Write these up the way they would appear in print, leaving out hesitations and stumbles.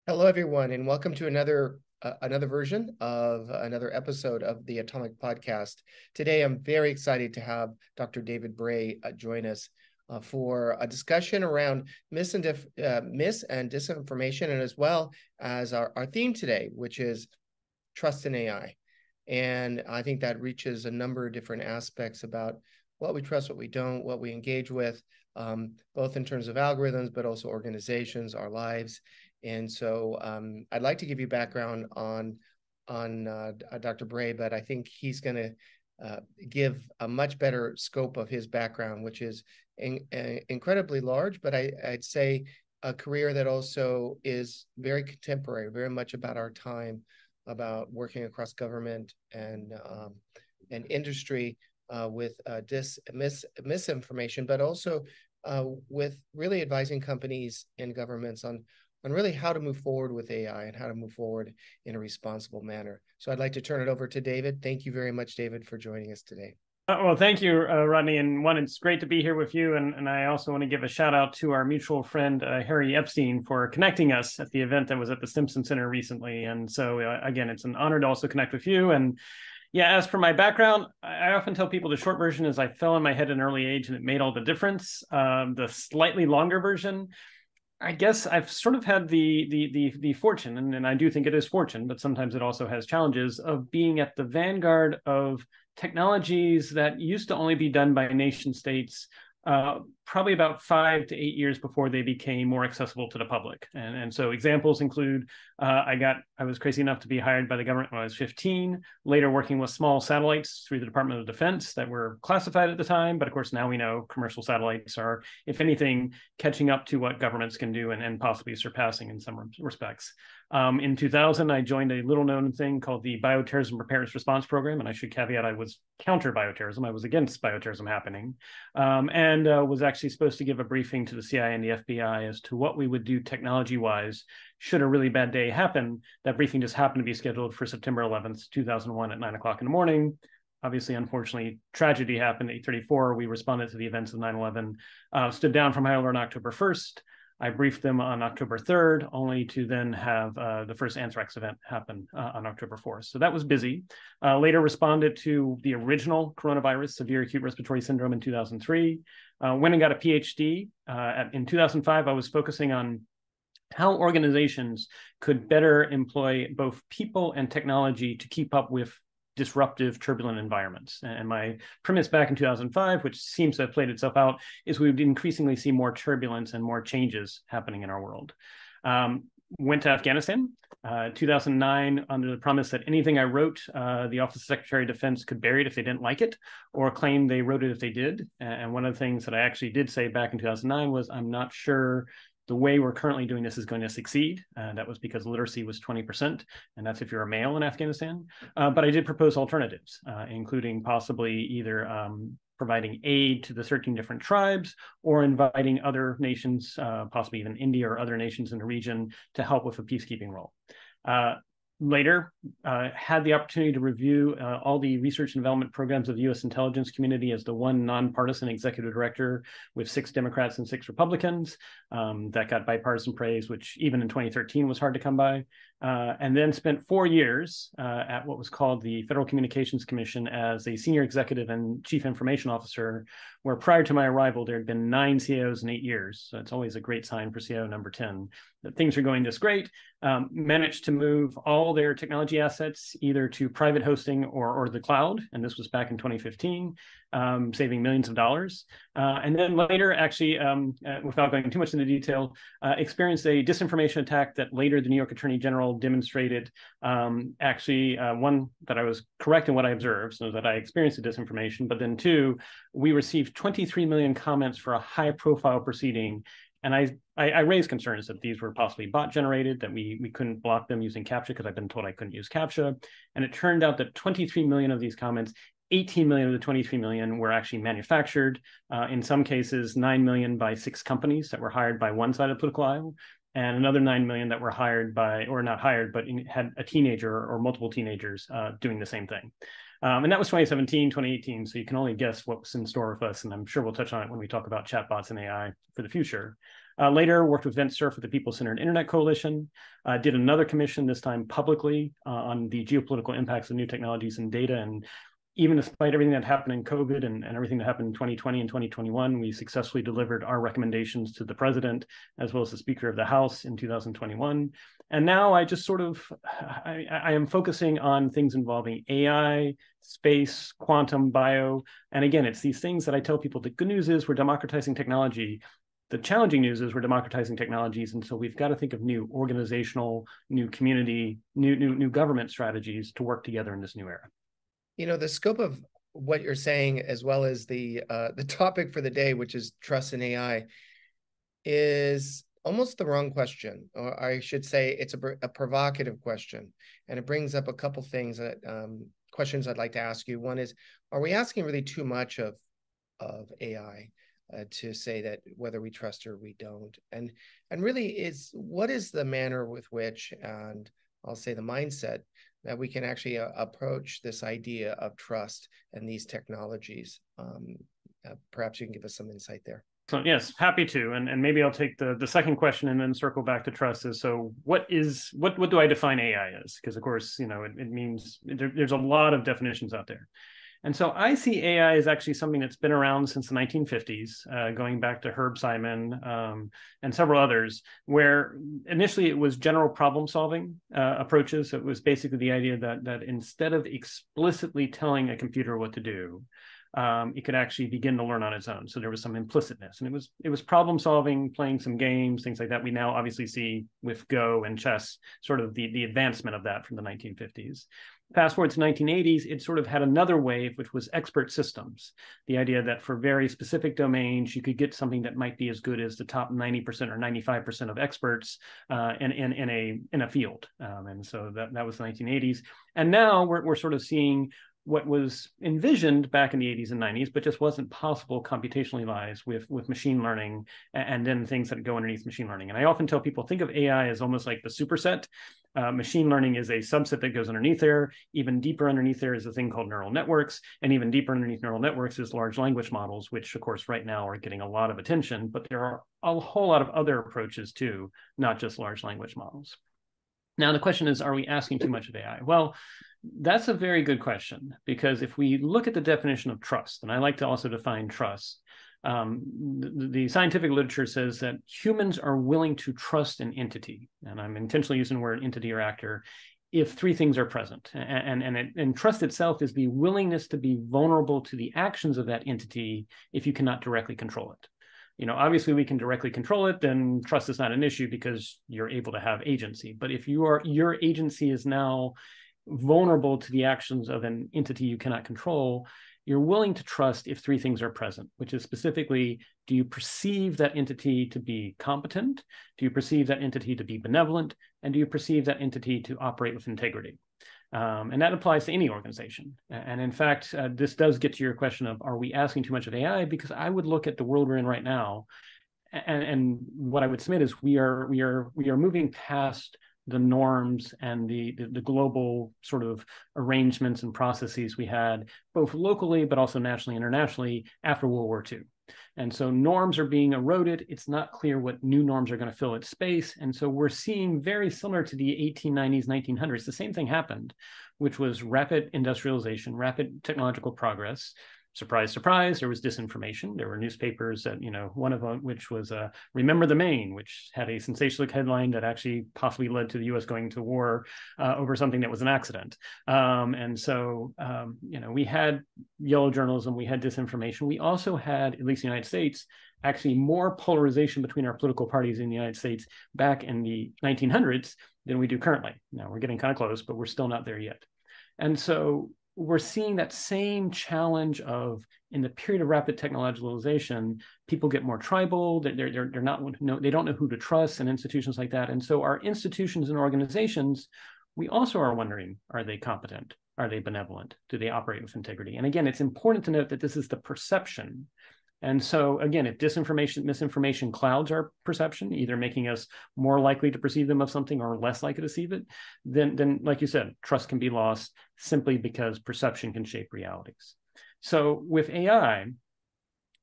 Hello, everyone, and welcome to another version of another episode of the Atomic Podcast. Today, I'm very excited to have Dr. David Bray join us for a discussion around mis and disinformation, and as well as our theme today, which is trust in AI. And I think that reaches a number of different aspects about what we trust, what we don't, what we engage with, both in terms of algorithms, but also organizations, our lives. And so I'd like to give you background on Dr. Bray, but I think he's going to give a much better scope of his background, which is incredibly large, but I'd say a career that also is very contemporary, very much about our time, about working across government and industry with misinformation, but also with really advising companies and governments on really how to move forward with AI and how to move forward in a responsible manner. So I'd like to turn it over to David. Thank you very much, David, for joining us today. Well, thank you, Rodney. And one, it's great to be here with you. And I also want to give a shout out to our mutual friend, Harry Epstein, for connecting us at the event that was at the Stimson Center recently. And so, again, it's an honor to also connect with you. And yeah, as for my background, I often tell people the short version is I fell on my head at an early age and it made all the difference. The slightly longer version, I guess I've sort of had the fortune, and I do think it is fortune, but sometimes it also has challenges of being at the vanguard of technologies that used to only be done by nation states, probably about 5 to 8 years before they became more accessible to the public. And so examples include, I was crazy enough to be hired by the government when I was 15, later working with small satellites through the Department of Defense that were classified at the time. But of course, now we know commercial satellites are, if anything, catching up to what governments can do and possibly surpassing in some respects. In 2000, I joined a little known thing called the Bioterrorism Preparedness Response Program. And I should caveat, I was counter bioterrorism. I was against bioterrorism happening, and was actually supposed to give a briefing to the CIA and the FBI as to what we would do technology-wise should a really bad day happen. That briefing just happened to be scheduled for September 11th, 2001 at 9 o'clock in the morning. Obviously, unfortunately, tragedy happened at 8:34. We responded to the events of 9/11, stood down from high alert on October 1st. I briefed them on October 3rd, only to then have the first anthrax event happen on October 4th. So that was busy. Later responded to the original coronavirus, severe acute respiratory syndrome in 2003. Went and got a PhD. In 2005, I was focusing on how organizations could better employ both people and technology to keep up with disruptive, turbulent environments. And my premise back in 2005, which seems to have played itself out, is we would increasingly see more turbulence and more changes happening in our world. Went to Afghanistan, 2009, under the promise that anything I wrote, the Office of Secretary of Defense could bury it if they didn't like it, or claim they wrote it if they did. And one of the things that I actually did say back in 2009 was, I'm not sure the way we're currently doing this is going to succeed. That was because literacy was 20%, and that's if you're a male in Afghanistan. But I did propose alternatives, including possibly either providing aid to the 13 different tribes or inviting other nations, possibly even India or other nations in the region, to help with a peacekeeping role. Later, had the opportunity to review all the research and development programs of the U.S. intelligence community as the one nonpartisan executive director with 6 Democrats and 6 Republicans. That got bipartisan praise, which even in 2013 was hard to come by. And then spent 4 years at what was called the Federal Communications Commission as a senior executive and chief information officer, where prior to my arrival, there had been 9 CIOs in 8 years. So it's always a great sign for CIO number 10 that things are going just great. Managed to move all their technology assets either to private hosting or the cloud. And this was back in 2015, saving millions of dollars. And then later, actually, without going too much into detail, experienced a disinformation attack that later the New York Attorney General demonstrated one, that I was correct in what I observed, so that I experienced the disinformation, but then 2, we received 23 million comments for a high-profile proceeding. And I raised concerns that these were possibly bot generated, that we couldn't block them using CAPTCHA because I've been told I couldn't use CAPTCHA. And it turned out that 23 million of these comments, 18 million of the 23 million were actually manufactured. In some cases, 9 million by 6 companies that were hired by one side of the political aisle, and another 9 million that were hired by, or not hired, but had a teenager or multiple teenagers doing the same thing. And that was 2017, 2018. So you can only guess what was in store with us. And I'm sure we'll touch on it when we talk about chatbots and AI for the future. Later, worked with Vint Cerf at the People-Centered Internet Coalition, did another commission, this time publicly, on the geopolitical impacts of new technologies and data. And even despite everything that happened in COVID and everything that happened in 2020 and 2021, we successfully delivered our recommendations to the president, as well as the Speaker of the House in 2021. And now I just sort of, I am focusing on things involving AI, space, quantum, bio. And again, it's these things that I tell people, the good news is we're democratizing technology. The challenging news is we're democratizing technologies. And so we've got to think of new organizational, new community, new government strategies to work together in this new era. You know, the scope of what you're saying, as well as the topic for the day, which is trust in AI, is almost the wrong question, or I should say it's a provocative question. And it brings up a couple things that questions I'd like to ask you. One is, are we asking really too much of AI to say that whether we trust or we don't? And really, what is the manner with which, and I'll say the mindset, that we can actually approach this idea of trust and these technologies? Perhaps you can give us some insight there. So yes, happy to. And maybe I'll take the second question and then circle back to trust. Is so what do I define AI as? Because of course, it means there's a lot of definitions out there. And so I see AI as actually something that's been around since the 1950s, going back to Herb Simon and several others, where initially it was general problem solving approaches. It was basically the idea that instead of explicitly telling a computer what to do, it could actually begin to learn on its own. So there was some implicitness, and it was problem solving, playing some games, things like that. We now obviously see with Go and chess sort of the advancement of that from the 1950s. Fast forward to 1980s, it sort of had another wave, which was expert systems. The idea that for very specific domains, you could get something that might be as good as the top 90% or 95% of experts in a field. And so that was the 1980s. And now we're sort of seeing what was envisioned back in the 80s and 90s, but just wasn't possible computationally wise with machine learning and then things that go underneath machine learning. And I often tell people, think of AI as almost like the superset. Machine learning is a subset that goes underneath there. Even deeper underneath there is a thing called neural networks. And even deeper underneath neural networks is large language models, which of course right now are getting a lot of attention, but there are a whole lot of other approaches too, not just large language models. Now, the question is, are we asking too much of AI? Well, that's a very good question, because if we look at the definition of trust, and I like to also define trust, the scientific literature says that humans are willing to trust an entity, and I'm intentionally using the word entity or actor, if three things are present. And trust itself is the willingness to be vulnerable to the actions of that entity if you cannot directly control it. Obviously we can directly control it, then trust is not an issue because you're able to have agency. But if your agency is now vulnerable to the actions of an entity you cannot control, you're willing to trust if three things are present, which is specifically, do you perceive that entity to be competent? Do you perceive that entity to be benevolent? And do you perceive that entity to operate with integrity? And that applies to any organization. And in fact, this does get to your question of, are we asking too much of AI? Because I would look at the world we're in right now, and what I would submit is we are moving past the norms and the global sort of arrangements and processes we had both locally, but also nationally, internationally after World War II. And so norms are being eroded. It's not clear what new norms are going to fill its space. And so we're seeing, very similar to the 1890s, 1900s, the same thing happened, which was rapid industrialization, rapid technological progress. Surprise, surprise, there was disinformation. There were newspapers that, one of them, which was Remember the Maine, which had a sensational headline that actually possibly led to the U.S. going to war over something that was an accident. And so, we had yellow journalism, we had disinformation. We also had, at least in the United States, actually more polarization between our political parties in the United States back in the 1900s than we do currently. Now, we're getting kind of close, but we're still not there yet. And so we're seeing that same challenge of, in the period of rapid technologicalization, people get more tribal. They don't know who to trust, and institutions like that. And so our institutions and organizations, we also are wondering, are they competent? Are they benevolent? Do they operate with integrity? And again, it's important to note that this is the perception. And so again, if disinformation, misinformation clouds our perception, either making us more likely to perceive them of something or less likely to see it, then like you said, trust can be lost simply because perception can shape realities. So with AI,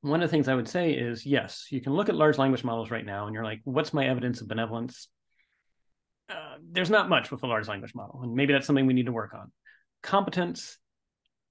one of the things I would say is, yes, you can look at large language models right now and you're like, what's my evidence of benevolence? There's not much with a large language model, and maybe that's something we need to work on. Competence,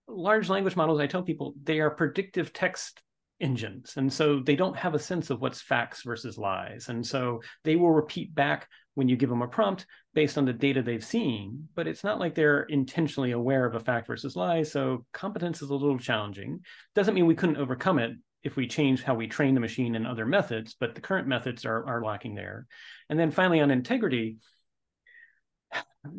large language models, I tell people, they are predictive text engines. And so they don't have a sense of what's facts versus lies. And so they will repeat back when you give them a prompt based on the data they've seen, but it's not like they're intentionally aware of a fact versus lie. So competence is a little challenging. Doesn't mean we couldn't overcome it if we change how we train the machine and other methods, but the current methods are lacking there. And then finally on integrity,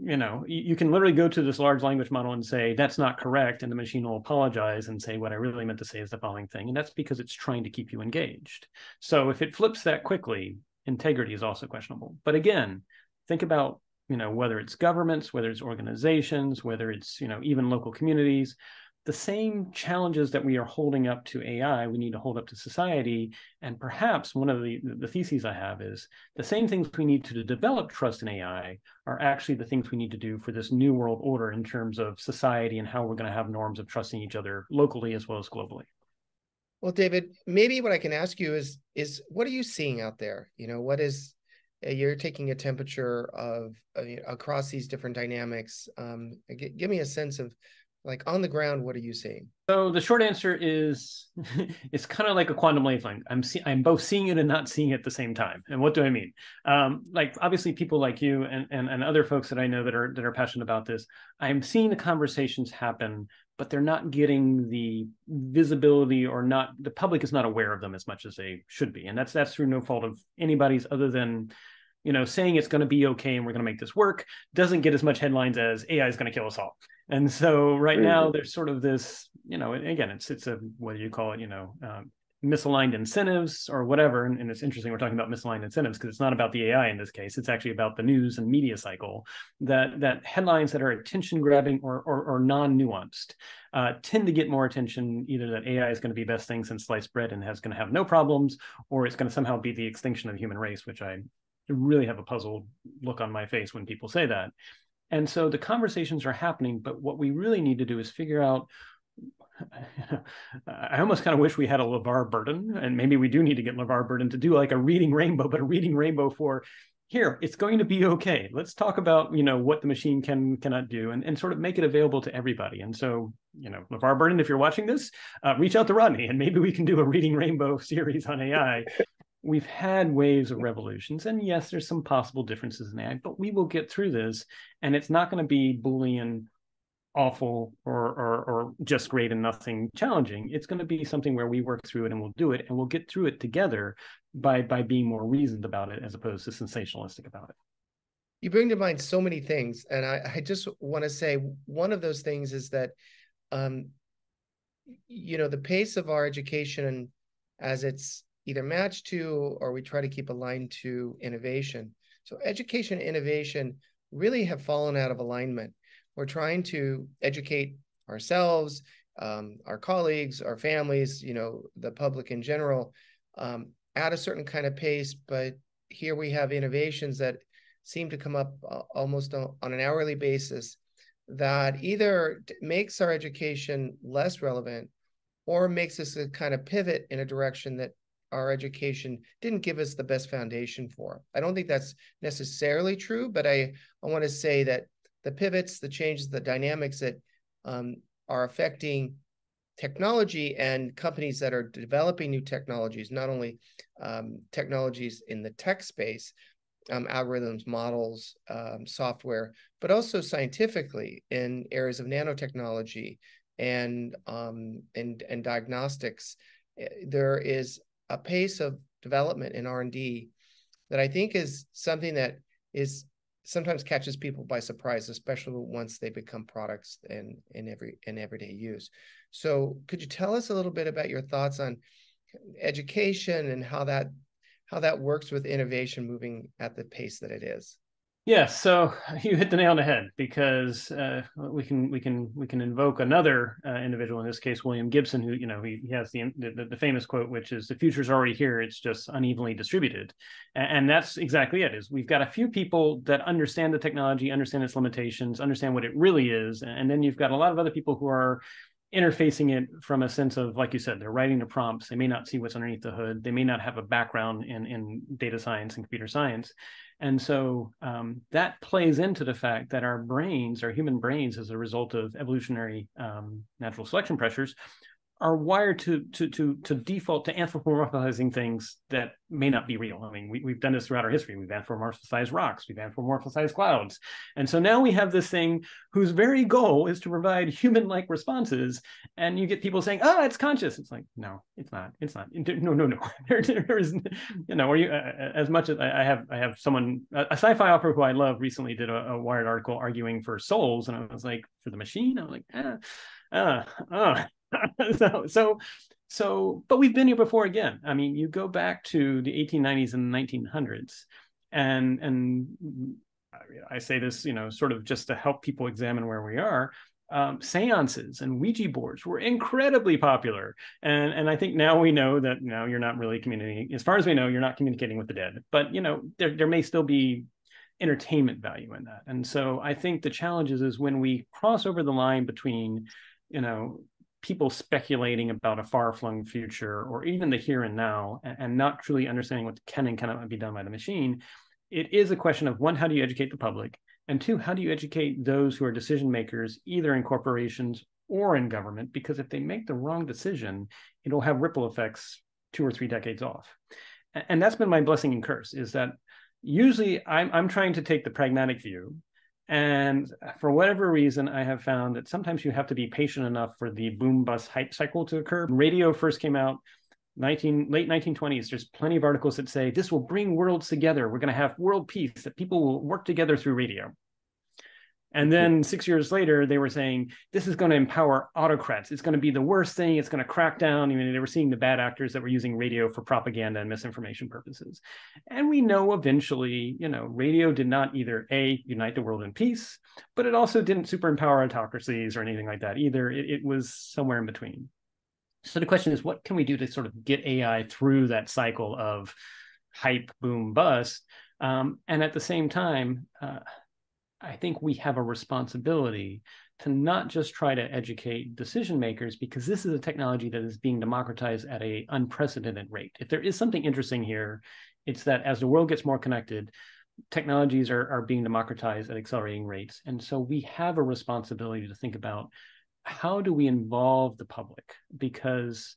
you can literally go to this large language model and say, that's not correct. And the machine will apologize and say, what I really meant to say is the following thing. And that's because it's trying to keep you engaged. So if it flips that quickly, integrity is also questionable. But again, think about, whether it's governments, whether it's organizations, whether it's, even local communities, the same challenges that we are holding up to AI, we need to hold up to society. And perhaps one of the theses I have is the same things we need to develop trust in AI are actually the things we need to do for this new world order in terms of society and how we're going to have norms of trusting each other locally as well as globally. Well, David, maybe what I can ask you is what are you seeing out there? What is you're taking a temperature of across these different dynamics. Give me a sense of, like, on the ground, what are you seeing? So the short answer is it's kind of like a quantum wavelength. I'm both seeing it and not seeing it at the same time. And what do I mean? Like obviously people like you and other folks that I know that are passionate about this, I'm seeing the conversations happen, but they're not getting the visibility, or not, the public is not aware of them as much as they should be. And that's through no fault of anybody's other than saying it's going to be okay and we're going to make this work doesn't get as much headlines as AI is going to kill us all. And so right now there's sort of this, again, it's a, what do you call it, misaligned incentives or whatever. And it's interesting we're talking about misaligned incentives because it's not about the AI in this case. It's actually about the news and media cycle, that headlines that are attention grabbing or non-nuanced tend to get more attention, either that AI is going to be best thing since sliced bread and going to have no problems, or it's going to somehow be the extinction of the human race, which I really have a puzzled look on my face when people say that. And so the conversations are happening, but what we really need to do is figure out, I almost kind of wish we had a LeVar Burton, and maybe we do need to get LeVar Burton to do like a reading rainbow, but a reading rainbow for, here, it's going to be okay. Let's talk about, what the machine cannot do, and sort of make it available to everybody. And so, LeVar Burton, if you're watching this, reach out to Rodney, and maybe we can do a reading rainbow series on AI. We've had waves of revolutions, and yes, there's some possible differences in AI, but we will get through this, and it's not going to be Boolean, awful, or just great and nothing challenging. It's going to be something where we work through it and we'll do it, and we'll get through it together by being more reasoned about it as opposed to sensationalistic about it. You bring to mind so many things, and I just want to say one of those things is that, the pace of our education as it's either matched to, or we try to keep aligned to, innovation. So education and innovation really have fallen out of alignment. We're trying to educate ourselves, our colleagues, our families, the public in general, at a certain kind of pace. But here we have innovations that seem to come up almost on an hourly basis that either makes our education less relevant or makes us a kind of pivot in a direction that our education didn't give us the best foundation for. I don't think that's necessarily true, but I want to say that the pivots, the changes, the dynamics that are affecting technology and companies that are developing new technologies, not only technologies in the tech space, algorithms, models, software, but also scientifically in areas of nanotechnology and diagnostics. There is a pace of development in R&D that I think is something that is sometimes catches people by surprise, especially once they become products in everyday use. So could you tell us a little bit about your thoughts on education and how that works with innovation moving at the pace that it is? Yeah, so you hit the nail on the head, because we can invoke another individual, in this case William Gibson, who he has the famous quote, which is, "The future's already here; it's just unevenly distributed," and that's exactly it. Is we've got a few people that understand the technology, understand its limitations, understand what it really is, and then you've got a lot of other people who are interfacing it from a sense of, like you said, they're writing the prompts. They may not see what's underneath the hood. They may not have a background in data science and computer science. And so that plays into the fact that our brains, our human brains, as a result of evolutionary natural selection pressures, are wired to default to anthropomorphizing things that may not be real. I mean, we've done this throughout our history. We've anthropomorphized rocks, we've anthropomorphized clouds. And so now we have this thing whose very goal is to provide human-like responses. And you get people saying, oh, it's conscious. It's like, no, it's not. It's not. No. There is, or you, as much as I have someone, a sci-fi author who I love recently did a Wired article arguing for souls. And I was like, for the machine? I'm like, but we've been here before again. I mean, you go back to the 1890s and 1900s, and I say this, sort of just to help people examine where we are. Seances and Ouija boards were incredibly popular, and I think now we know that you're not really communicating. As far as we know, you're not communicating with the dead. But there may still be entertainment value in that. And so I think the challenge is when we cross over the line between, people speculating about a far-flung future or even the here and now, and not truly understanding what can and cannot be done by the machine. It is a question of, one, how do you educate the public? And two, how do you educate those who are decision makers, either in corporations or in government? Because if they make the wrong decision, it'll have ripple effects 2 or 3 decades off. And that's been my blessing and curse, is that usually I'm trying to take the pragmatic view. And for whatever reason, I have found that sometimes you have to be patient enough for the boom bust hype cycle to occur. When radio first came out, late 1920s, there's plenty of articles that say this will bring worlds together. We're going to have world peace, that people will work together through radio. And then 6 years later, they were saying, this is going to empower autocrats. It's going to be the worst thing. It's going to crack down. They were seeing the bad actors that were using radio for propaganda and misinformation purposes. And we know eventually, radio did not either A, unite the world in peace, but it also didn't super empower autocracies or anything like that either. It was somewhere in between. So the question is, what can we do to sort of get AI through that cycle of hype, boom, bust? And at the same time, I think we have a responsibility to not just try to educate decision makers, because this is a technology that is being democratized at an unprecedented rate. If there is something interesting here, it's that as the world gets more connected, technologies are being democratized at accelerating rates. And so we have a responsibility to think about, how do we involve the public? Because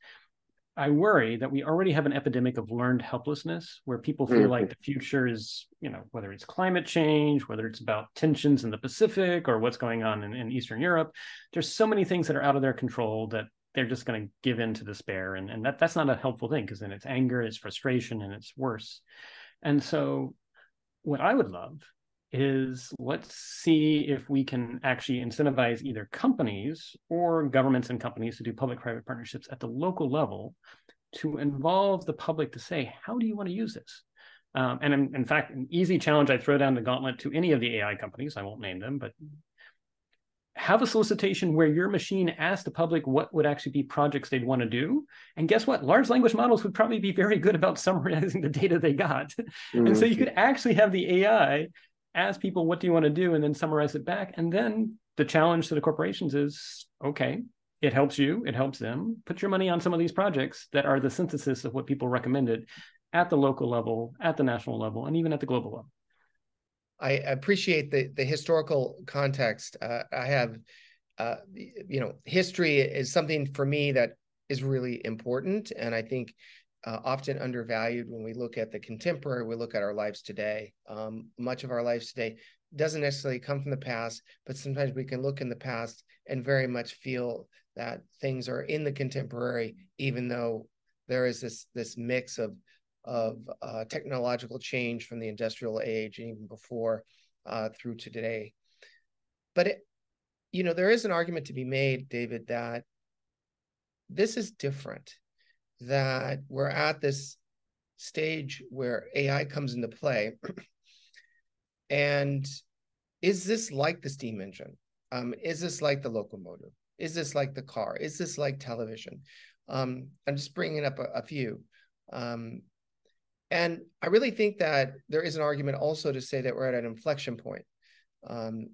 I worry that we already have an epidemic of learned helplessness, where people feel like the future is, whether it's climate change, whether it's about tensions in the Pacific or what's going on in Eastern Europe. There's so many things that are out of their control that they're just going to give in to despair. And that's not a helpful thing, because then it's anger, it's frustration, and it's worse. And so what I would love is, let's see if we can actually incentivize either companies or governments and companies to do public-private partnerships at the local level to involve the public to say, how do you want to use this? And in fact, an easy challenge I throw down the gauntlet to any of the AI companies, I won't name them, but have a solicitation where your machine asks the public what would actually be projects they'd want to do. And guess what? Large language models would probably be very good about summarizing the data they got. And so you could actually have the AI ask people, what do you want to do? And then summarize it back. And then the challenge to the corporations is, okay, it helps you, it helps them. Put your money on some of these projects that are the synthesis of what people recommended at the local level, at the national level, and even at the global level. I appreciate the historical context. I have, history is something for me that is really important. And I think often undervalued when we look at the contemporary, we look at our lives today. Much of our lives today doesn't necessarily come from the past, but sometimes we can look in the past and very much feel that things are in the contemporary, even though there is this mix of technological change from the industrial age and even before through to today. But there is an argument to be made, David, that this is different, that we're at this stage where AI comes into play. And is this like the steam engine? Is this like the locomotive? Is this like the car? Is this like television? I'm just bringing up a few. And I really think that there is an argument also to say that we're at an inflection point,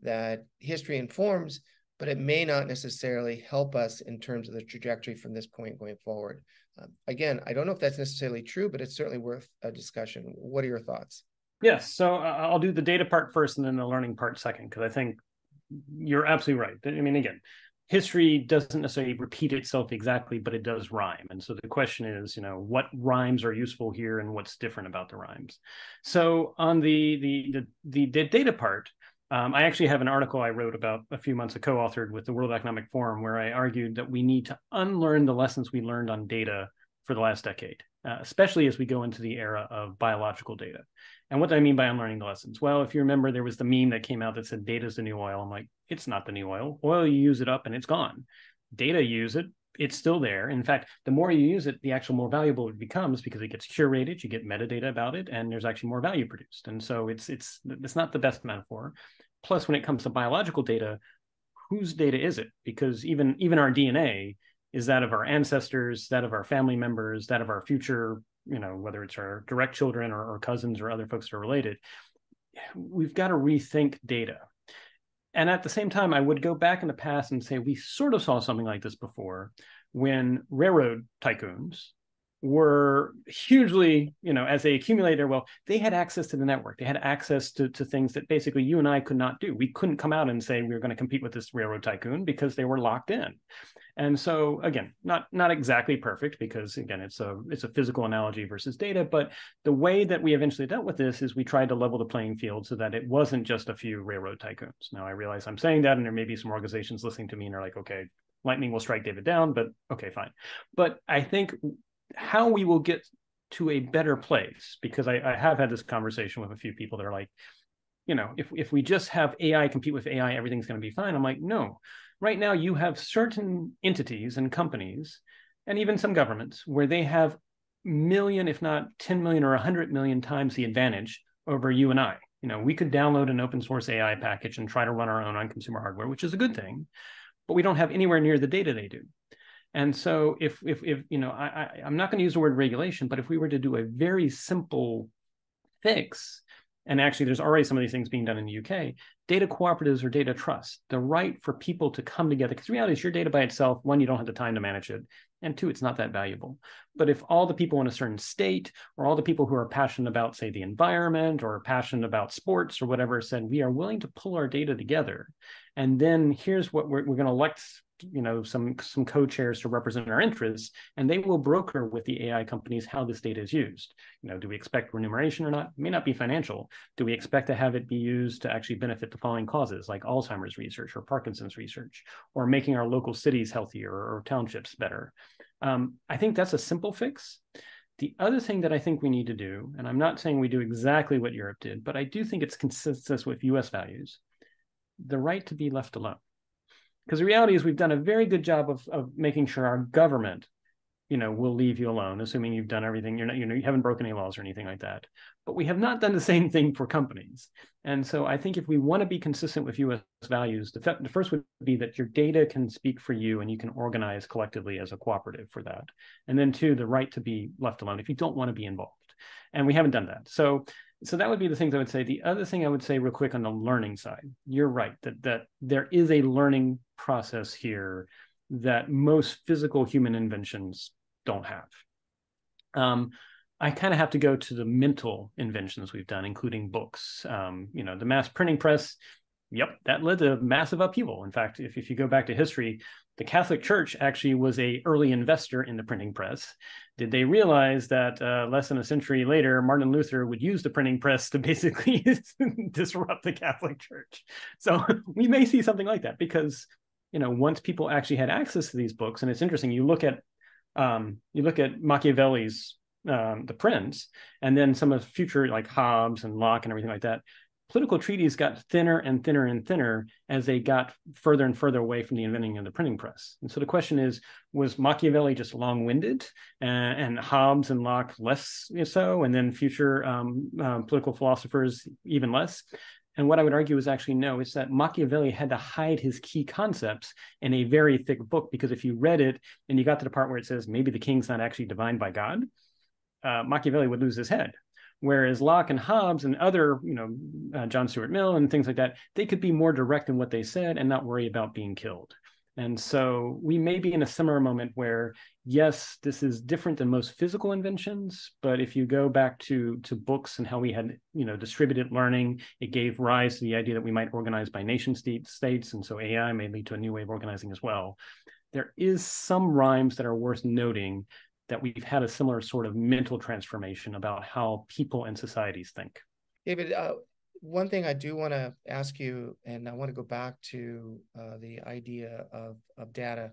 that history informs, but it may not necessarily help us in terms of the trajectory from this point going forward. Again, I don't know if that's necessarily true, but it's certainly worth a discussion. What are your thoughts? Yes, so I'll do the data part first and then the learning part second, because I think you're absolutely right. I mean, again, history doesn't necessarily repeat itself exactly, but it does rhyme. And so the question is, what rhymes are useful here and what's different about the rhymes? So on the data part, I actually have an article I wrote about a few months ago, co-authored with the World Economic Forum, where I argued that we need to unlearn the lessons we learned on data for the last decade, especially as we go into the era of biological data. And what do I mean by unlearning the lessons? Well, if you remember, there was the meme that came out that said data is the new oil. I'm like, it's not the new oil. Oil, you use it up and it's gone. Data, you use it, it's still there. In fact, the more you use it, the actual more valuable it becomes because it gets curated, you get metadata about it, and there's actually more value produced. And so it's not the best metaphor. Plus, when it comes to biological data, whose data is it? Because even our DNA is that of our ancestors, that of our family members, that of our future, whether it's our direct children or cousins or other folks that are related. We've got to rethink data. And at the same time, I would go back in the past and say we sort of saw something like this before when railroad tycoons were hugely, as they accumulated wealth, they had access to the network. They had access to things that basically you and I could not do. We couldn't come out and say we were going to compete with this railroad tycoon because they were locked in. And so again, not exactly perfect because again, it's a physical analogy versus data, but the way that we eventually dealt with this is we tried to level the playing field so that it wasn't just a few railroad tycoons. Now I realize I'm saying that and there may be some organizations listening to me and are like, okay, lightning will strike David down, but okay, fine. But I think how we will get to a better place, because I have had this conversation with a few people that are like, if we just have AI compete with AI, everything's going to be fine. I'm like, no. Right now, you have certain entities and companies, and even some governments, where they have million, if not 10 million or 100 million times the advantage over you and I. We could download an open source AI package and try to run our own on consumer hardware, which is a good thing, but we don't have anywhere near the data they do. And so if I'm not going to use the word regulation, but if we were to do a very simple fix, and actually there's already some of these things being done in the UK, data cooperatives or data trust, the right for people to come together, because the reality is your data by itself, one, you don't have the time to manage it, and two, it's not that valuable. But if all the people in a certain state or all the people who are passionate about, say, the environment or passionate about sports or whatever said, we are willing to pull our data together, and then here's what we're going to elect some co-chairs to represent our interests, and they will broker with the AI companies how this data is used. Do we expect remuneration or not? It may not be financial. Do we expect to have it be used to actually benefit the following causes, like Alzheimer's research or Parkinson's research, or making our local cities healthier or townships better? I think that's a simple fix. The other thing that I think we need to do, and I'm not saying we do exactly what Europe did, but I do think it's consistent with US values, the right to be left alone. Because the reality is we've done a very good job of making sure our government, will leave you alone, assuming you've done everything. You're not, you haven't broken any laws or anything like that. But we have not done the same thing for companies. And so I think if we want to be consistent with US values, the first would be that your data can speak for you and you can organize collectively as a cooperative for that. And then two, the right to be left alone if you don't want to be involved. And we haven't done that. So that would be the things I would say. The other thing I would say real quick on the learning side, you're right, that there is a learning process here that most physical human inventions don't have. I kind of have to go to the mental inventions we've done, including books. The mass printing press, yep, that led to massive upheaval. In fact, if you go back to history, the Catholic Church actually was an early investor in the printing press. Did they realize that less than a century later, Martin Luther would use the printing press to basically disrupt the Catholic Church? So we may see something like that because, once people actually had access to these books, and it's interesting, you look at Machiavelli's The Prince, and then some of the future like Hobbes and Locke and everything like that. Political treaties got thinner and thinner and thinner as they got further and further away from the inventing of the printing press. And so the question is, was Machiavelli just long-winded and Hobbes and Locke less so, and then future political philosophers even less? And what I would argue is actually no, it's that Machiavelli had to hide his key concepts in a very thick book, because if you read it and you got to the part where it says maybe the king's not actually divined by God, Machiavelli would lose his head. Whereas Locke and Hobbes and other, John Stuart Mill and things like that, they could be more direct in what they said and not worry about being killed. And so we may be in a similar moment where, yes, this is different than most physical inventions, but if you go back to books and how we had, distributed learning, it gave rise to the idea that we might organize by nation states. And so AI may lead to a new way of organizing as well. There is some rhymes that are worth noting that we've had a similar sort of mental transformation about how people and societies think. David, one thing I do want to ask you, and I want to go back to the idea of data,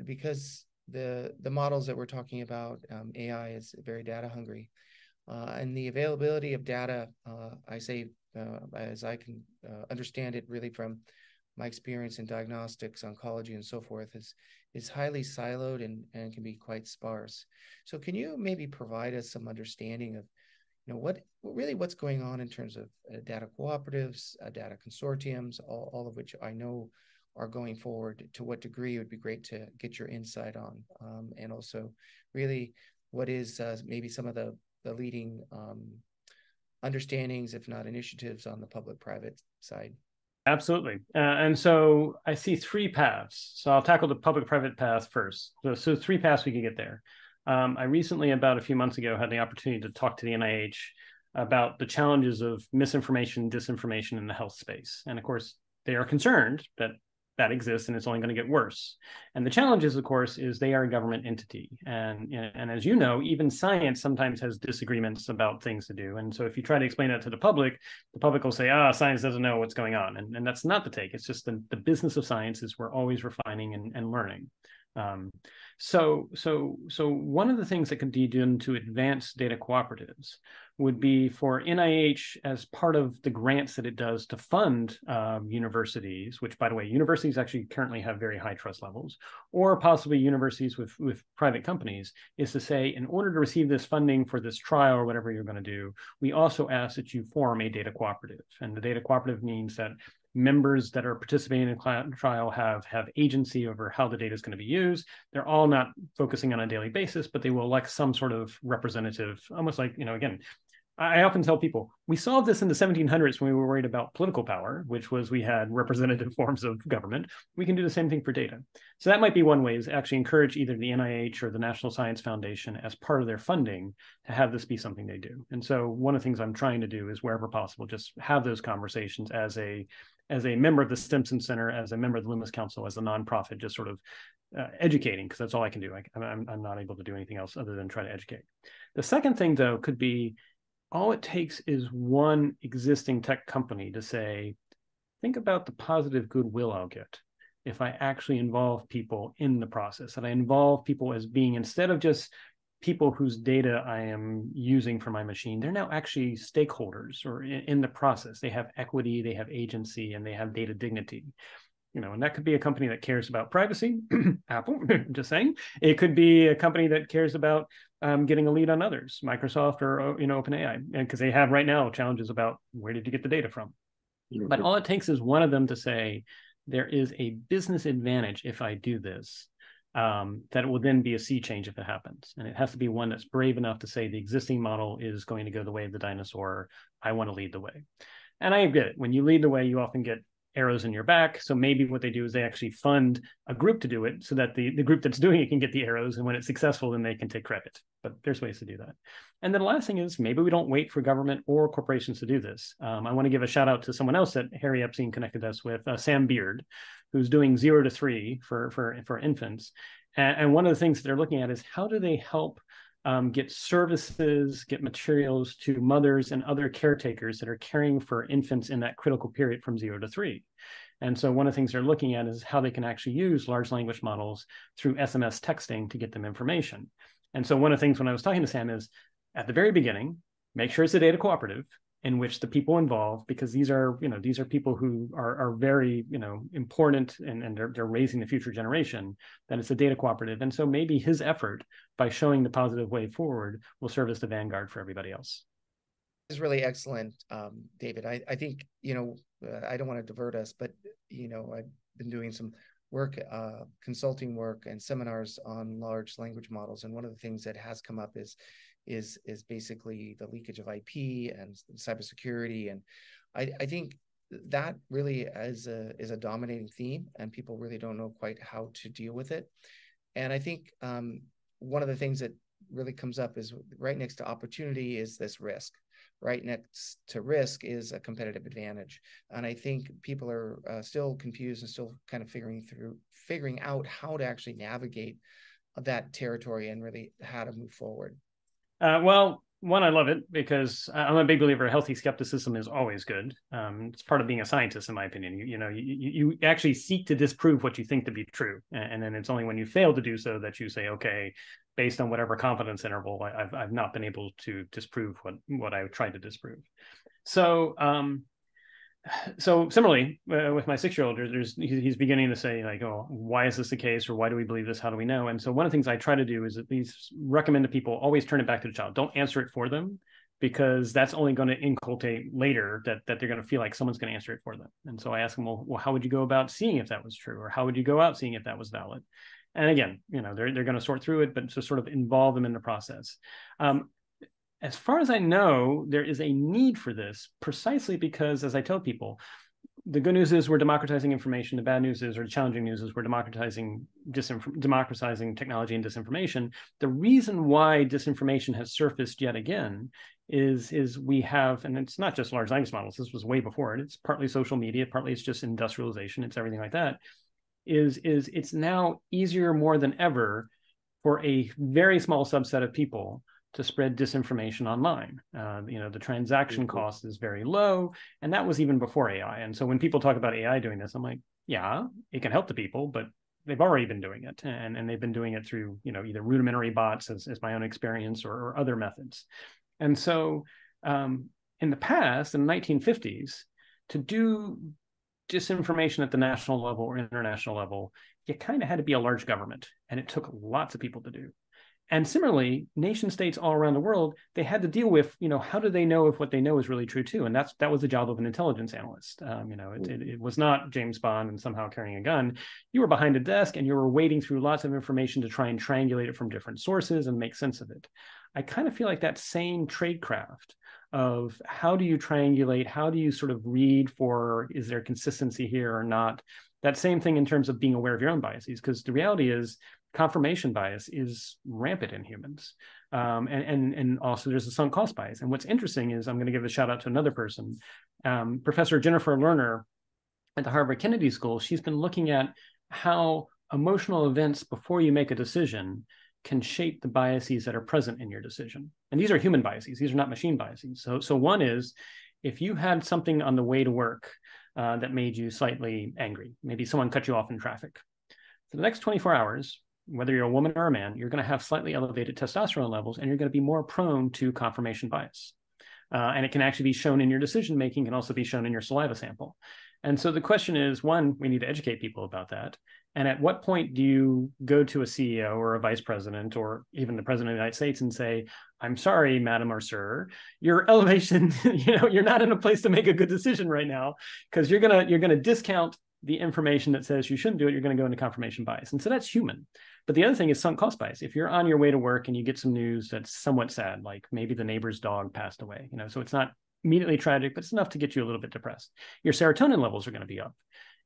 because the models that we're talking about, AI is very data hungry, and the availability of data, I say, as I can understand it, really from my experience in diagnostics, oncology, and so forth, is highly siloed and can be quite sparse. So, can you maybe provide us some understanding of what's going on in terms of data cooperatives, data consortiums, all of which I know are going forward? To what degree? It would be great to get your insight on, and also really what is maybe some of the leading understandings, if not initiatives, on the public-private side. Absolutely. And so I see three paths. So I'll tackle the public-private path first. So three paths we can get there. I recently, about a few months ago, had the opportunity to talk to the NIH about the challenges of misinformation, disinformation in the health space. And of course, they are concerned that that exists and it's only going to get worse. And the challenges, of course, is they are a government entity. And as you know, even science sometimes has disagreements about things to do. And so if you try to explain that to the public will say, science doesn't know what's going on. And that's not the take. It's just the business of science is we're always refining and learning. So one of the things that could be done to advance data cooperatives would be for NIH, as part of the grants that it does to fund universities, which, by the way, universities actually currently have very high trust levels, or possibly universities with private companies, is to say, in order to receive this funding for this trial or whatever you're going to do, we also ask that you form a data cooperative. And the data cooperative means that members that are participating in a trial have agency over how the data is going to be used. They're all not focusing on a daily basis, but they will elect some sort of representative, almost like, again, I often tell people, we solved this in the 1700s when we were worried about political power, which was we had representative forms of government. We can do the same thing for data. So that might be one way, is actually encourage either the NIH or the National Science Foundation as part of their funding to have this be something they do. And so one of the things I'm trying to do is, wherever possible, just have those conversations as a member of the Stimson Center, as a member of the Loomis Council, as a nonprofit, just sort of educating, because that's all I can do. I'm not able to do anything else other than try to educate. The second thing, though, could be, all it takes is one existing tech company to say, think about the positive goodwill I'll get if I actually involve people in the process, that I involve people as being, instead of just people whose data I am using for my machine, they're now actually stakeholders or in the process. They have equity, they have agency, and they have data dignity. And that could be a company that cares about privacy, Apple, just saying. It could be a company that cares about getting a lead on others, Microsoft or OpenAI, because they have right now challenges about where did you get the data from. Mm-hmm. But all it takes is one of them to say, there is a business advantage if I do this, that it will then be a sea change if it happens. And it has to be one that's brave enough to say, the existing model is going to go the way of the dinosaur. I want to lead the way. And I get it. When you lead the way, you often get arrows in your back. So maybe what they do is they actually fund a group to do it, so that the group that's doing it can get the arrows. And when it's successful, then they can take credit. But there's ways to do that. And then the last thing is, maybe we don't wait for government or corporations to do this. I want to give a shout out to someone else that Harry Epstein connected us with, Sam Beard, who's doing 0 to 3 for infants. And one of the things that they're looking at is, how do they help get services, get materials to mothers and other caretakers that are caring for infants in that critical period from 0 to 3. And so one of the things they're looking at is how they can actually use large language models through SMS texting to get them information. And so one of the things when I was talking to Sam is, at the very beginning, make sure it's a data cooperative in which the people involved, because these are people who are very, important, and they're raising the future generation, that it's a data cooperative. And so maybe his effort by showing the positive way forward will serve as the vanguard for everybody else. This is really excellent, David. I think, I don't want to divert us, but, I've been doing some work, consulting work and seminars on large language models. And one of the things that has come up is is basically the leakage of IP and cybersecurity. And I think that really is a dominating theme, and people really don't know quite how to deal with it. And I think one of the things that really comes up is right next to opportunity is this risk. Right next to risk is a competitive advantage. And I think people are still confused and still kind of figuring out how to actually navigate that territory and really how to move forward. Well, one, I love it because I'm a big believer healthy skepticism is always good. It's part of being a scientist, in my opinion. You actually seek to disprove what you think to be true. And then it's only when you fail to do so that you say, okay, based on whatever confidence interval, I've not been able to disprove what I tried to disprove. So similarly with my 6-year-old, he's beginning to say like, oh, why is this the case, or why do we believe this, how do we know? And so one of the things I try to do is at least recommend to people, always turn it back to the child. Don't answer it for them, because that's only going to inculcate later that they're going to feel like someone's going to answer it for them. And so I ask them, well, how would you go about seeing if that was true, or how would you go out seeing if that was valid? And again, they're going to sort through it, but to sort of involve them in the process. As far as I know, there is a need for this precisely because, as I tell people, the good news is we're democratizing information. The bad news is, or the challenging news is, we're democratizing technology and disinformation. The reason why disinformation has surfaced yet again is we have, and it's not just large language models, this was way before it, it's partly social media, partly it's just industrialization, it's everything like that, is it's now easier more than ever for a very small subset of people to spread disinformation online. The transaction cost is very low, and that was even before AI. And so when people talk about AI doing this, I'm like, yeah, it can help the people, but they've already been doing it, and they've been doing it through either rudimentary bots, as my own experience, or other methods. And so in the past, in the 1950s, to do disinformation at the national level or international level, you kind of had to be a large government, and it took lots of people to do. And similarly, nation states all around the world, they had to deal with, how do they know if what they know is really true too? And that was the job of an intelligence analyst. It was not James Bond and somehow carrying a gun. You were behind a desk and you were wading through lots of information to try and triangulate it from different sources and make sense of it. I kind of feel like that same tradecraft of how do you triangulate, how do you sort of read for, is there consistency here or not? That same thing in terms of being aware of your own biases, because the reality is, confirmation bias is rampant in humans. And also there's a sunk cost bias. And what's interesting is, I'm going to give a shout out to another person, Professor Jennifer Lerner at the Harvard Kennedy School. She's been looking at how emotional events before you make a decision can shape the biases that are present in your decision. And these are human biases. These are not machine biases. So one is, if you had something on the way to work that made you slightly angry, maybe someone cut you off in traffic, for the next 24 hours, whether you're a woman or a man, you're going to have slightly elevated testosterone levels, and you're going to be more prone to confirmation bias. And it can actually be shown in your decision-making, can also be shown in your saliva sample. And so the question is, one, we need to educate people about that. And at what point do you go to a CEO or a vice president or even the president of the United States and say, I'm sorry, madam or sir, your elevation, you're not in a place to make a good decision right now, because you're gonna discount the information that says you shouldn't do it. You're going to go into confirmation bias. And so that's human. But the other thing is sunk cost bias. If you're on your way to work and you get some news that's somewhat sad, like maybe the neighbor's dog passed away, so it's not immediately tragic, but it's enough to get you a little bit depressed. Your serotonin levels are going to be up,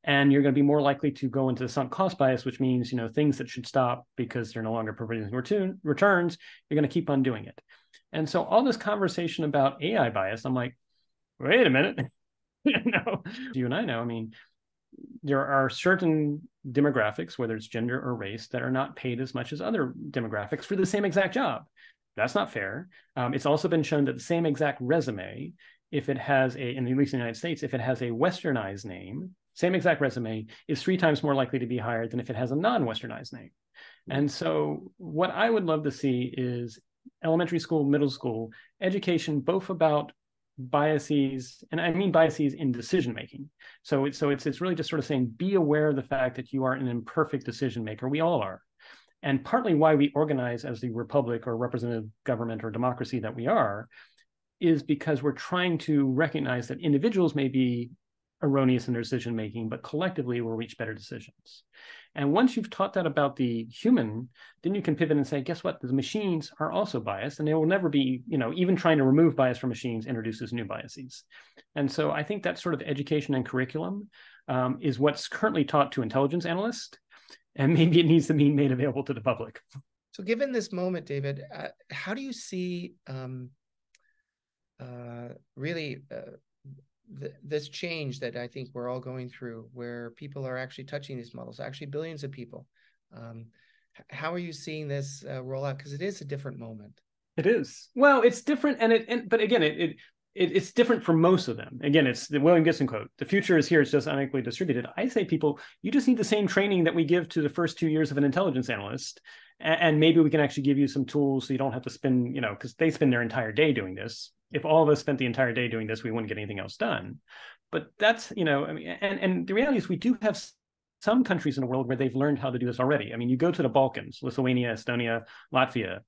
and you're going to be more likely to go into the sunk cost bias, which means, things that should stop because they're no longer providing returns, you're going to keep on doing it. And so all this conversation about AI bias, I'm like, wait a minute. You and I know, there are certain demographics, whether it's gender or race, that are not paid as much as other demographics for the same exact job. That's not fair. It's also been shown that the same exact resume, if it has at least in the United States, if it has a westernized name, same exact resume is 3 times more likely to be hired than if it has a non-westernized name. And so what I would love to see is elementary school, middle school education, both about biases, and I mean biases in decision making. So it's really just sort of saying, be aware of the fact that you are an imperfect decision maker. We all are. And partly why we organize as the republic or representative government or democracy that we are is because we're trying to recognize that individuals may be erroneous in their decision making, but collectively will reach better decisions. And once you've taught that about the human, then you can pivot and say, guess what? The machines are also biased, and they will never be, even trying to remove bias from machines introduces new biases. And so I think that sort of education and curriculum is what's currently taught to intelligence analysts, and maybe it needs to be made available to the public. So given this moment, David, how do you see this change that I think we're all going through, where people are actually touching these models, actually billions of people? How are you seeing this roll out? Because it is a different moment. It is. Well, it's different, but again, it's different for most of them. Again, it's the William Gibson quote: "The future is here; it's just unequally distributed." I say, people, you just need the same training that we give to the first 2 years of an intelligence analyst, and maybe we can actually give you some tools so you don't have to spend, because they spend their entire day doing this. If all of us spent the entire day doing this, we wouldn't get anything else done. But that's, and the reality is we do have some countries in the world where they've learned how to do this already. I mean, you go to the Balkans, Lithuania, Estonia, Latvia,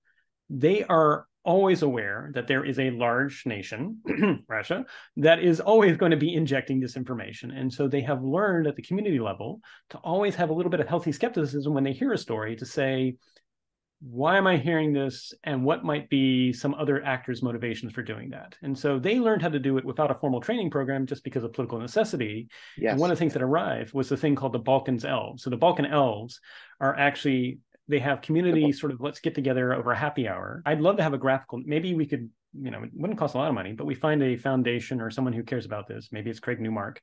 they are always aware that there is a large nation, Russia, that is always going to be injecting disinformation. And so they have learned at the community level to always have a little bit of healthy skepticism when they hear a story, to say, why am I hearing this? And what might be some other actors' motivations for doing that? And so they learned how to do it without a formal training program, just because of political necessity. Yes. And one of the things that arrived was the thing called the Balkans Elves. So the Balkan Elves are actually, they have community sort of, let's get together over a happy hour. I'd love to have a graphical, maybe we could, it wouldn't cost a lot of money, but we find a foundation or someone who cares about this, maybe it's Craig Newmark,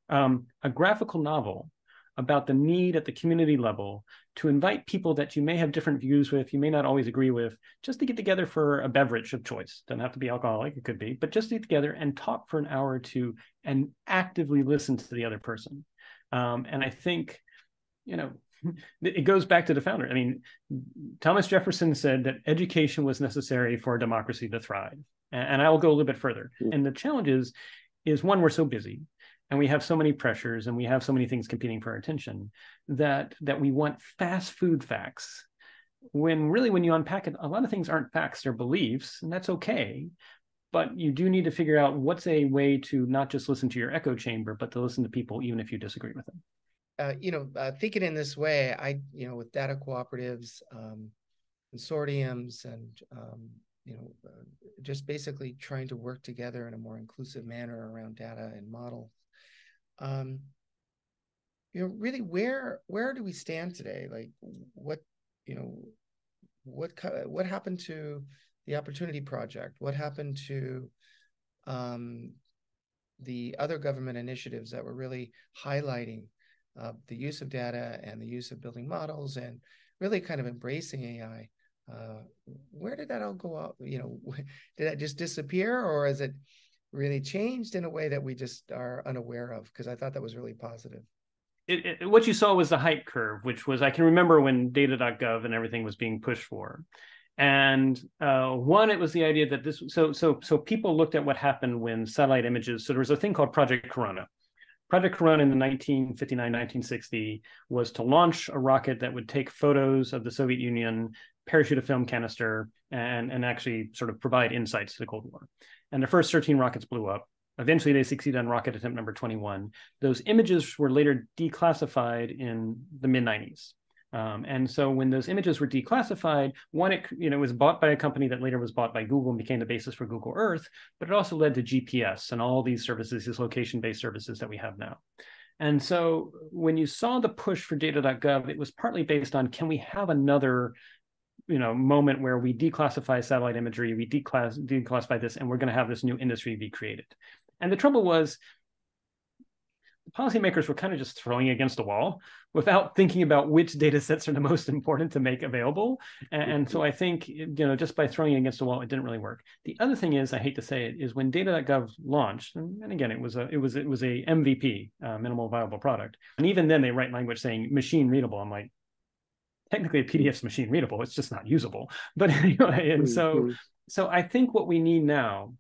a graphical novel about the need at the community level to invite people that you may have different views with, you may not always agree with, just to get together for a beverage of choice. Doesn't have to be alcoholic, it could be, but just to get together and talk for an hour or two and actively listen to the other person. And I think, it goes back to the founder. I mean, Thomas Jefferson said that education was necessary for a democracy to thrive. And I will go a little bit further. And the challenge is one, we're so busy, and we have so many pressures, and we have so many things competing for our attention, that we want fast food facts, when really, when you unpack it, a lot of things aren't facts, they're beliefs, and that's okay. But you do need to figure out what's a way to not just listen to your echo chamber, but to listen to people even if you disagree with them. Thinking in this way, with data cooperatives, consortiums, and just basically trying to work together in a more inclusive manner around data and models. Really, where do we stand today? Like, what happened to the Opportunity Project? What happened to the other government initiatives that were really highlighting the use of data and the use of building models and really kind of embracing AI? Where did that all go out? Did that just disappear, or has it really changed in a way that we just are unaware of? Because I thought that was really positive. What you saw was the hype curve, which was, I can remember when data.gov and everything was being pushed for. And one, it was the idea that this, so people looked at what happened when satellite images, so there was a thing called Project Corona. Project Corona in the 1959, 1960 was to launch a rocket that would take photos of the Soviet Union, parachute a film canister, and actually sort of provide insights to the Cold War. And the first 13 rockets blew up. Eventually, they succeeded on rocket attempt number 21. Those images were later declassified in the mid-90s. And so when those images were declassified, one, it was bought by a company that later was bought by Google and became the basis for Google Earth, but it also led to GPS and all these services, these location-based services that we have now. And so when you saw the push for data.gov, it was partly based on, can we have another moment where we declassify satellite imagery, we declassify this, and we're going to have this new industry be created. And the trouble was, the policymakers were kind of just throwing against a wall without thinking about which data sets are the most important to make available. And so I think, just by throwing it against a wall, it didn't really work. The other thing is, I hate to say it, is when data.gov launched, and again, it was a MVP, minimal viable product. And even then they write language saying machine readable. I'm like, technically a PDF's machine readable, it's just not usable. But anyway, and so I think what we need now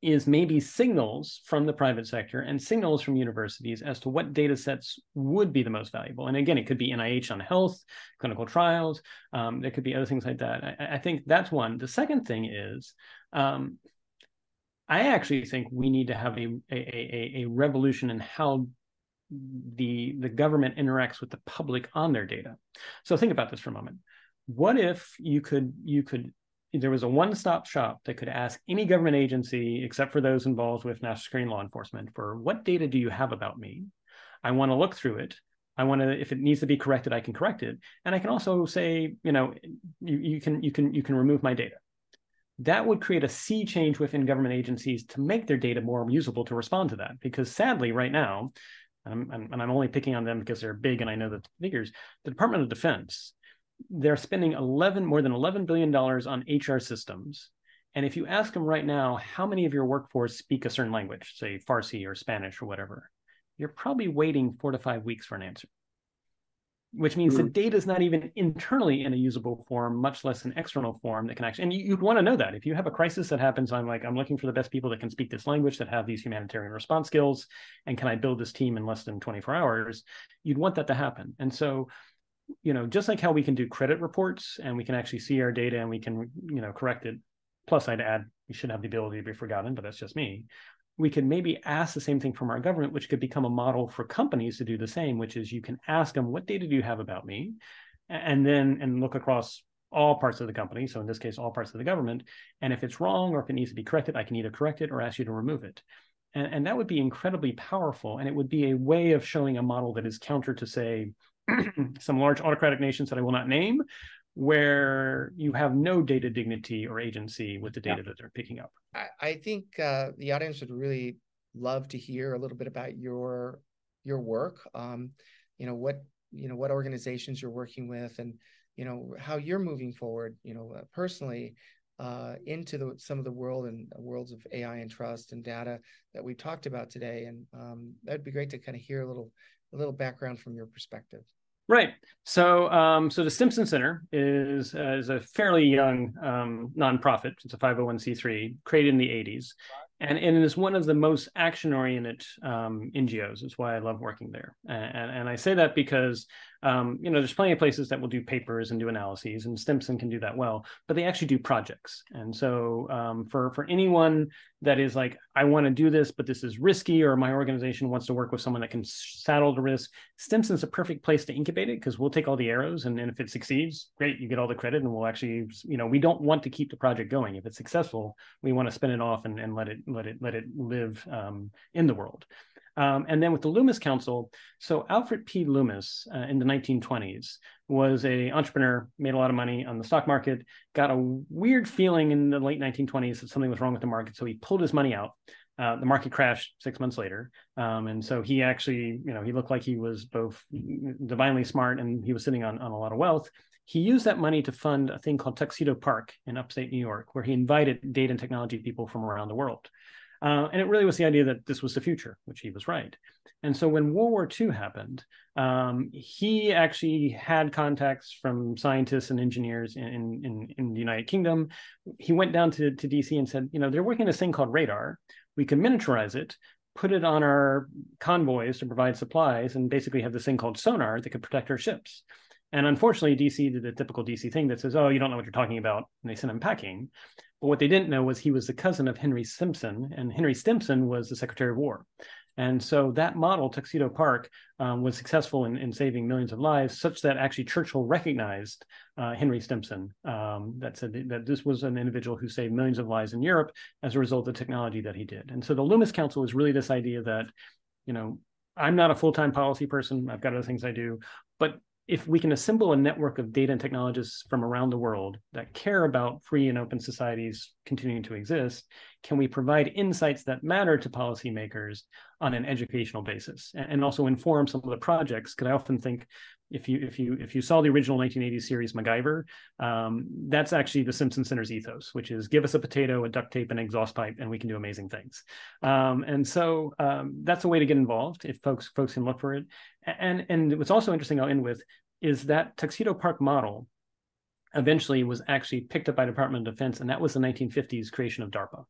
is maybe signals from the private sector and signals from universities as to what data sets would be the most valuable. And again, it could be NIH on health, clinical trials. There could be other things like that. I think that's one. The second thing is, I I actually think we need to have a revolution in how the government interacts with the public on their data. So think about this for a moment. What if there was a one-stop shop that could ask any government agency, except for those involved with national security and law enforcement, for what data do you have about me? I want to look through it. I want to, if it needs to be corrected, I can correct it. And I can also say, you can remove my data. That would create a sea change within government agencies to make their data more usable to respond to that. Because sadly, right now, and I'm only picking on them because they're big and I know the figures, the Department of Defense, they're spending more than $11 billion on HR systems. And if you ask them right now, how many of your workforce speak a certain language, say Farsi or Spanish or whatever, you're probably waiting 4 to 5 weeks for an answer, which means the data is not even internally in a usable form, much less an external form that can actually, and you'd want to know that. If you have a crisis that happens, I'm looking for the best people that can speak this language, that have these humanitarian response skills, and can I build this team in less than 24 hours? You'd want that to happen. And so, just like how we can do credit reports and we can actually see our data and we can, correct it. Plus, I'd add, we should have the ability to be forgotten, but that's just me. We could maybe ask the same thing from our government, which could become a model for companies to do the same, which is you can ask them, what data do you have about me? And look across all parts of the company. So in this case, all parts of the government. And if it's wrong or if it needs to be corrected, I can either correct it or ask you to remove it. And that would be incredibly powerful. And it would be a way of showing a model that is counter to, say, some large autocratic nations that I will not name, where you have no data dignity or agency with the data that they're picking up. I think the audience would really love to hear a little bit about your work. What organizations you're working with, and how you're moving forward. Personally, into some of the worlds of AI and trust and data that we talked about today. And that'd be great to kind of hear a little background from your perspective. Right. So the Stimson Center is a fairly young nonprofit. It's a 501c3 created in the 80s. And it is one of the most action-oriented NGOs. It's why I love working there. And I say that because, there's plenty of places that will do papers and do analyses, and Stimson can do that well, but they actually do projects. And so for anyone that is like, I want to do this, but this is risky, or my organization wants to work with someone that can saddle the risk, Stimson's a perfect place to incubate it, because we'll take all the arrows, and if it succeeds, great, you get all the credit, and we'll actually, we don't want to keep the project going. If it's successful, we want to spin it off and let it live in the world. And then with the Loomis Council, so Alfred P. Loomis in the 1920s was an entrepreneur, made a lot of money on the stock market, got a weird feeling in the late 1920s that something was wrong with the market. So he pulled his money out. The market crashed 6 months later. And so he actually, he looked like he was both divinely smart and he was sitting on a lot of wealth. He used that money to fund a thing called Tuxedo Park in upstate New York, where he invited data and technology people from around the world. And it really was the idea that this was the future, which he was right. And so when World War II happened, he actually had contacts from scientists and engineers in the United Kingdom. He went down to DC and said, they're working on this thing called radar. We can miniaturize it, put it on our convoys to provide supplies, and basically have this thing called sonar that could protect our ships. And unfortunately, DC did the typical DC thing that says, oh, you don't know what you're talking about, and they sent him packing. But what they didn't know was he was the cousin of Henry Stimson, and Henry Stimson was the Secretary of War. And so that model, Tuxedo Park, was successful in saving millions of lives, such that actually Churchill recognized Henry Stimson, that said that this was an individual who saved millions of lives in Europe as a result of the technology that he did. And so the Loomis Council is really this idea that, I'm not a full-time policy person. I've got other things I do, but if we can assemble a network of data and technologists from around the world that care about free and open societies continuing to exist, can we provide insights that matter to policymakers on an educational basis, and also inform some of the projects? Because I often think, if you saw the original 1980s series MacGyver, that's actually the Stimson Center's ethos, which is give us a potato, a duct tape, an exhaust pipe, and we can do amazing things. And so that's a way to get involved if folks can look for it. And what's also interesting, I'll end with, is that Tuxedo Park model eventually was actually picked up by the Department of Defense, and that was the 1950s creation of DARPA.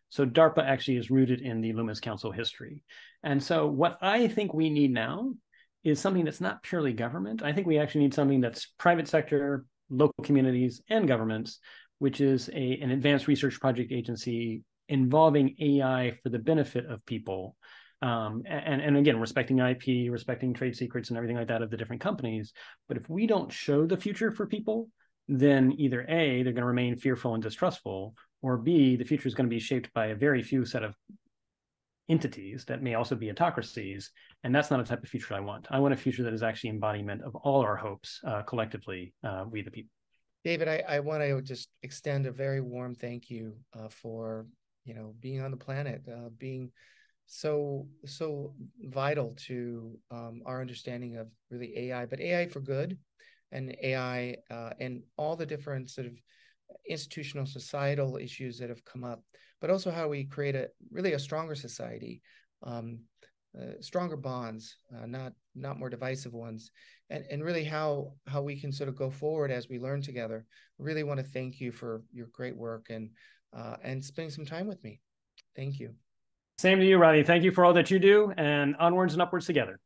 So DARPA actually is rooted in the Loomis Council history. And so what I think we need now is something that's not purely government. I think we actually need something that's private sector, local communities, and governments, which is an advanced research project agency involving AI for the benefit of people. And again, respecting IP, respecting trade secrets and everything like that of the different companies. But if we don't show the future for people, then either A, they're going to remain fearful and distrustful, or B, the future is going to be shaped by a very few set of entities that may also be autocracies. And that's not a type of future I want. I want a future that is actually embodiment of all our hopes collectively, we the people. David, I want to just extend a very warm thank you for being on the planet, being so vital to our understanding of really AI, but AI for good, and AI and all the different sort of institutional societal issues that have come up, but also how we create a stronger society, stronger bonds, not more divisive ones, and really how we can sort of go forward as we learn together. I really want to thank you for your great work and spending some time with me. Thank you. Same to you, Rodney. Thank you for all that you do, and onwards and upwards together.